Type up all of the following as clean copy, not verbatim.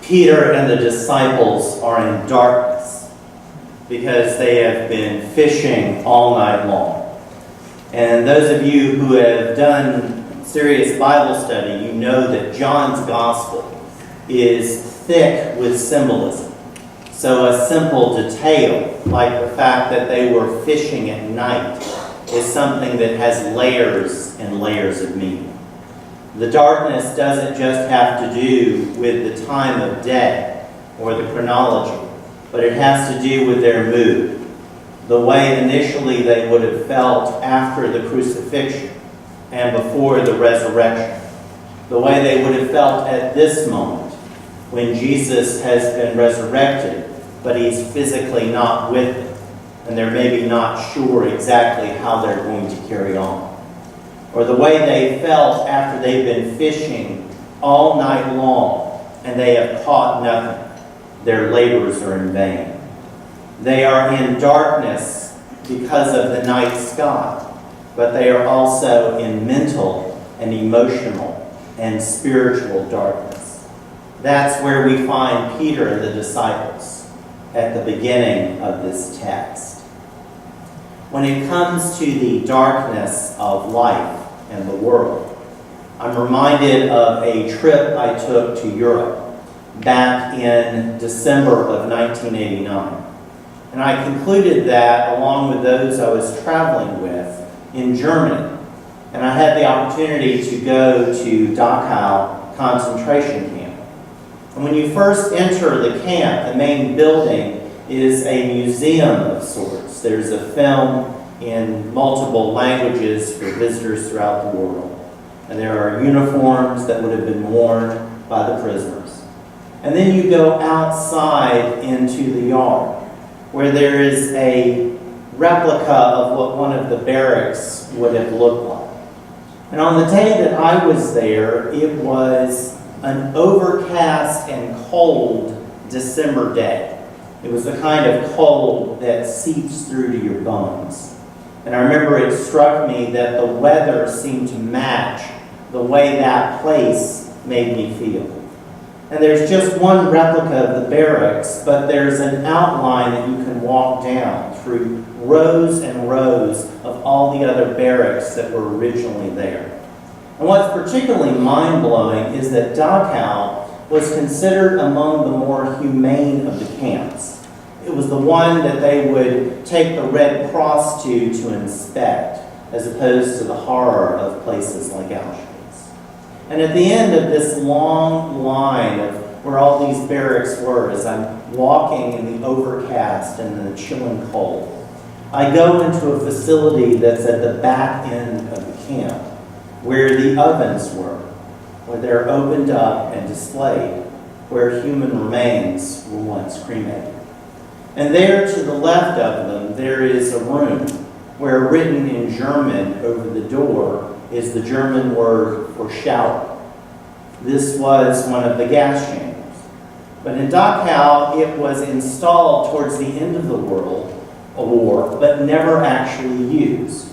Peter and the disciples are in darkness because they have been fishing all night long. And those of you who have done serious Bible study, you know that John's Gospel is thick with symbolism. So a simple detail, like the fact that they were fishing at night, is something that has layers and layers of meaning. The darkness doesn't just have to do with the time of day or the chronology, but it has to do with their mood, the way initially they would have felt after the crucifixion and before the resurrection, the way they would have felt at this moment when Jesus has been resurrected, but he's physically not with them, and they're maybe not sure exactly how they're going to carry on. Or the way they felt after they've been fishing all night long and they have caught nothing. Their labors are in vain. They are in darkness because of the night sky, but they are also in mental and emotional and spiritual darkness. That's where we find Peter and the disciples at the beginning of this text. When it comes to the darkness of life and the world, I'm reminded of a trip I took to Europe back in December of 1989. And I concluded that, along with those I was traveling with, in Germany. And I had the opportunity to go to Dachau concentration camp. And when you first enter the camp, the main building is a museum of sorts. There's a film in multiple languages for visitors throughout the world. And there are uniforms that would have been worn by the prisoners. And then you go outside into the yard, where there is a replica of what one of the barracks would have looked like. And on the day that I was there, it was an overcast and cold December day. It was the kind of cold that seeps through to your bones. And I remember it struck me that the weather seemed to match the way that place made me feel. And there's just one replica of the barracks, but there's an outline that you can walk down through rows and rows of all the other barracks that were originally there. And what's particularly mind-blowing is that Dachau was considered among the more humane of the camps. It was the one that they would take the Red Cross to inspect, as opposed to the horror of places like Auschwitz. And at the end of this long line of where all these barracks were, as I'm walking in the overcast and the chilling cold, I go into a facility that's at the back end of the camp, where the ovens were, where they're opened up and displayed, where human remains were once cremated. And there to the left of them, there is a room where, written in German over the door, is the German word for shower. This was one of the gas chambers. But in Dachau, it was installed towards the end of the war, but never actually used.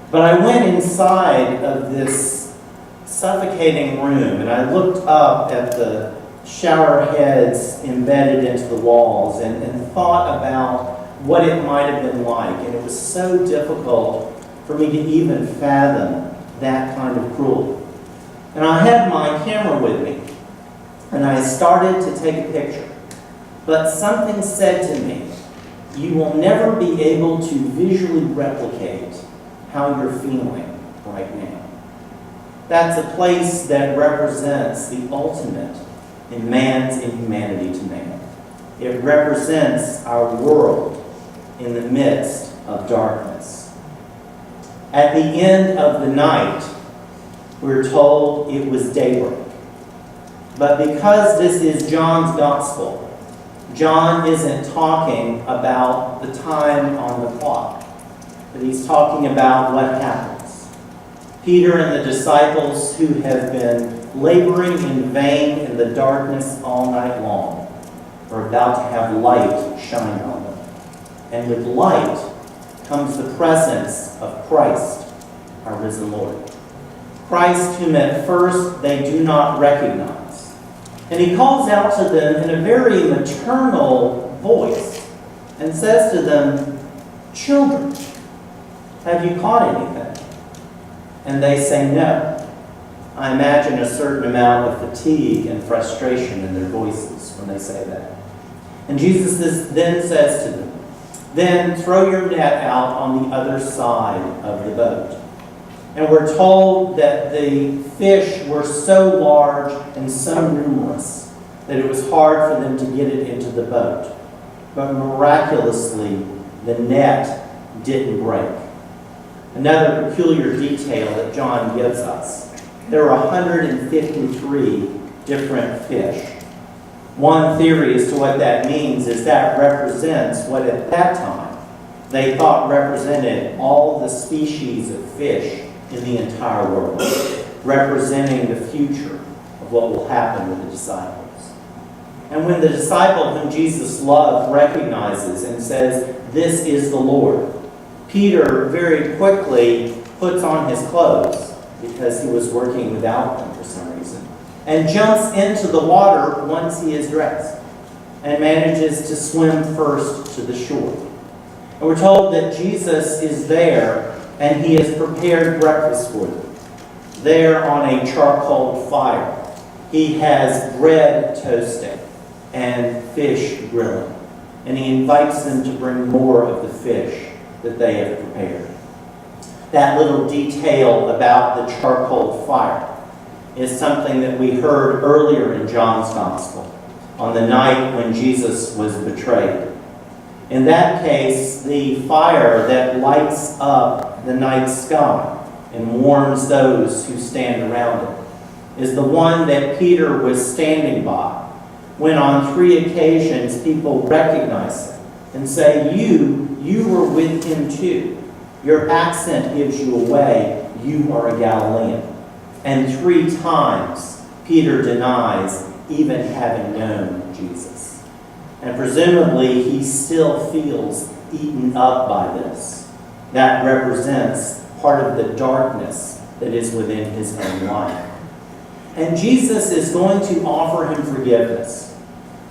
But I went inside of this suffocating room, and I looked up at the shower heads embedded into the walls and thought about what it might have been like. And it was so difficult for me to even fathom that kind of cruelty. And I had my camera with me, and I started to take a picture. But something said to me, you will never be able to visually replicate how you're feeling right now. That's a place that represents the ultimate in man's inhumanity to man. It represents our world in the midst of darkness. At the end of the night, we're told it was daybreak. But because this is John's Gospel, John isn't talking about the time on the clock, but he's talking about what happens. Peter and the disciples who have been laboring in vain in the darkness all night long are about to have light shine on them. And with light comes the presence of Christ, our risen Lord. Christ, whom at first they do not recognize, And he calls out to them in a very maternal voice and says to them, "Children, have you caught anything?" And they say no. I imagine a certain amount of fatigue and frustration in their voices when they say that. And Jesus then says to them, "Then throw your net out on the other side of the boat." And we're told that the fish were so large and so numerous that it was hard for them to get it into the boat. But miraculously, the net didn't break. Another peculiar detail that John gives us: there were 153 different fish. One theory as to what that means is that represents what at that time they thought represented all the species of fish in the entire world, representing the future of what will happen with the disciples. And when the disciple whom Jesus loved recognizes and says, "This is the Lord," Peter very quickly puts on his clothes, because he was working without them for some reason, and jumps into the water once he is dressed, and manages to swim first to the shore. And we're told that Jesus is there, and he has prepared breakfast for them. There on a charcoal fire, he has bread toasting and fish grilling, and he invites them to bring more of the fish that they have prepared. That little detail about the charcoal fire is something that we heard earlier in John's Gospel, on the night when Jesus was betrayed. In that case, the fire that lights up the night sky and warms those who stand around it is the one that Peter was standing by when on 3 occasions people recognize him and say, you were with him too. Your accent gives you away. You are a Galilean." And 3 times Peter denies even having known Jesus. And presumably he still feels eaten up by this. That represents part of the darkness that is within his own life. And Jesus is going to offer him forgiveness.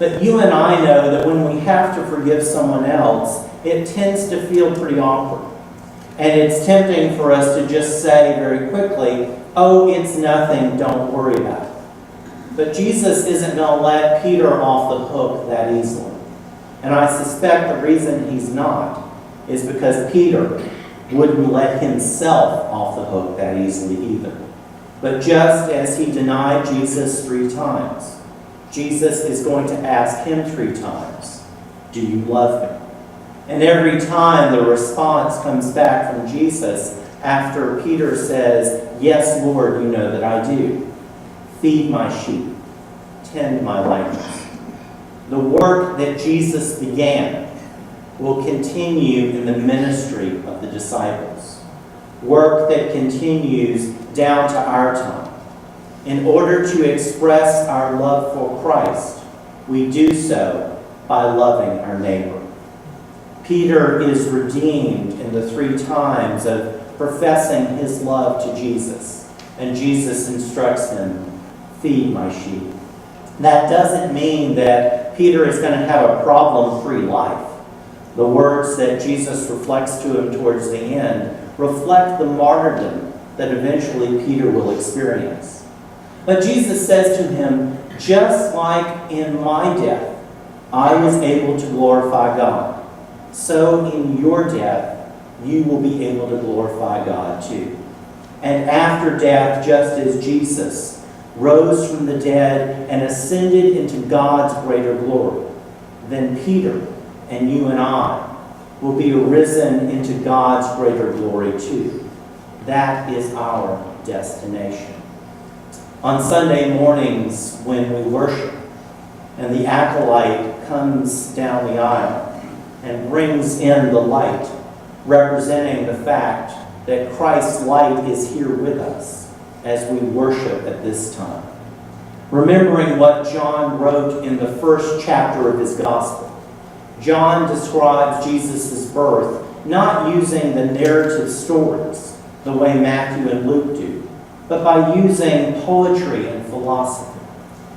But you and I know that when we have to forgive someone else, it tends to feel pretty awkward. And it's tempting for us to just say very quickly, "Oh, it's nothing, don't worry about it." But Jesus isn't going to let Peter off the hook that easily. And I suspect the reason he's not is because Peter wouldn't let himself off the hook that easily either. But just as he denied Jesus 3 times, Jesus is going to ask him 3 times, "Do you love me?" And every time the response comes back from Jesus after Peter says, "Yes, Lord, you know that I do. Feed my sheep, tend my lambs." The work that Jesus began will continue in the ministry of the disciples. Work that continues down to our time. In order to express our love for Christ, we do so by loving our neighbor. Peter is redeemed in the 3 times of professing his love to Jesus. And Jesus instructs him, "Feed my sheep." That doesn't mean that Peter is going to have a problem-free life. The words that Jesus reflects to him towards the end reflect the martyrdom that eventually Peter will experience. But Jesus says to him, "Just like in my death, I was able to glorify God, so in your death, you will be able to glorify God too." And after death, just as Jesus rose from the dead and ascended into God's greater glory, then Peter and you and I will be risen into God's greater glory too. That is our destination. On Sunday mornings when we worship and the acolyte comes down the aisle and brings in the light, representing the fact that Christ's light is here with us as we worship at this time. Remembering what John wrote in the first chapter of his gospel, John describes Jesus' birth not using the narrative stories the way Matthew and Luke do, but by using poetry and philosophy.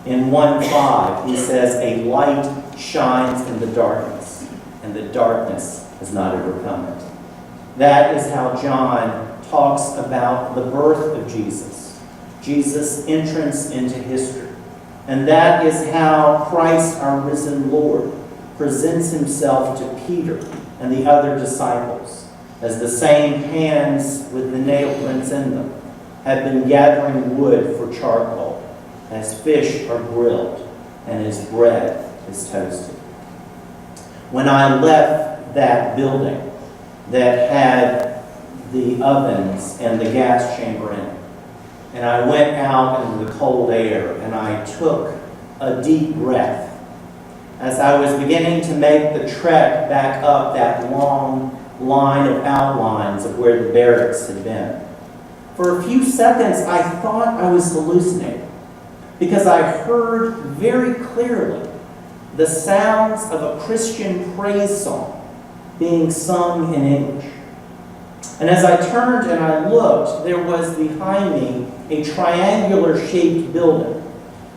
In 1:5, he says, a light shines in the darkness, and the darkness has not overcome it. That is how John talks about the birth of Jesus, Jesus' entrance into history. And that is how Christ, our risen Lord, presents himself to Peter and the other disciples as the same hands with the nail prints in them have been gathering wood for charcoal, as fish are grilled and as bread is toasted. When I left that building that had the ovens and the gas chamber in it, and I went out into the cold air and I took a deep breath as I was beginning to make the trek back up that long line of outlines of where the barracks had been. For a few seconds, I thought I was hallucinating because I heard very clearly the sounds of a Christian praise song being sung in English. And as I turned and I looked, there was behind me a triangular-shaped building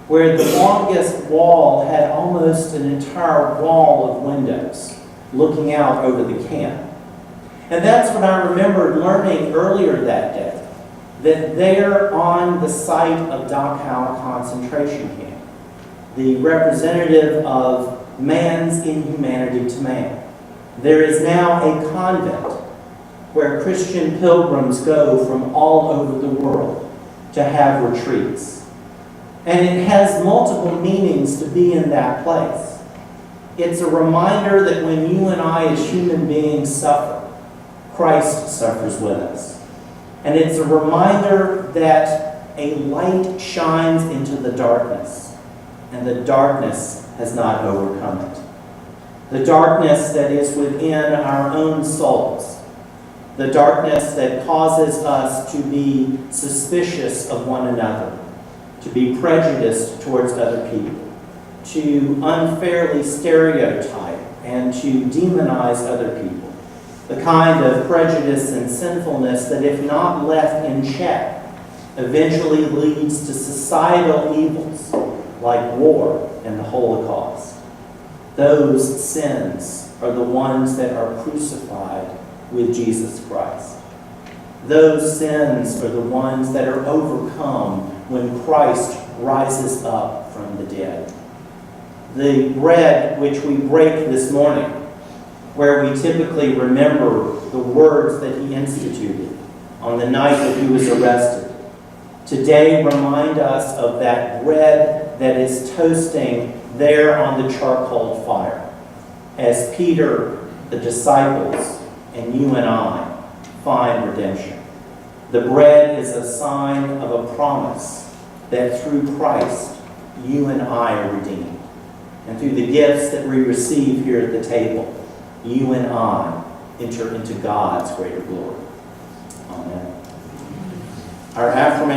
where the longest wall had almost an entire wall of windows looking out over the camp. And that's what I remembered learning earlier that day, that there on the site of Dachau concentration camp, the representative of man's inhumanity to man, there is now a convent where Christian pilgrims go from all over the world to have retreats. And it has multiple meanings to be in that place. It's a reminder that when you and I as human beings suffer, Christ suffers with us. And it's a reminder that a light shines into the darkness, and the darkness has not overcome it. The darkness that is within our own souls, the darkness that causes us to be suspicious of one another, to be prejudiced towards other people, to unfairly stereotype and to demonize other people. The kind of prejudice and sinfulness that, if not left in check, eventually leads to societal evils like war and the Holocaust. Those sins are the ones that are crucified with Jesus Christ. Those sins are the ones that are overcome when Christ rises up from the dead. The bread which we break this morning, where we typically remember the words that he instituted on the night that he was arrested, today remind us of that bread that is toasting there on the charcoal fire, as Peter, the disciples, and you and I find redemption. The bread is a sign of a promise that through Christ, you and I are redeemed. And through the gifts that we receive here at the table, you and I enter into God's greater glory. Amen. Our affirmation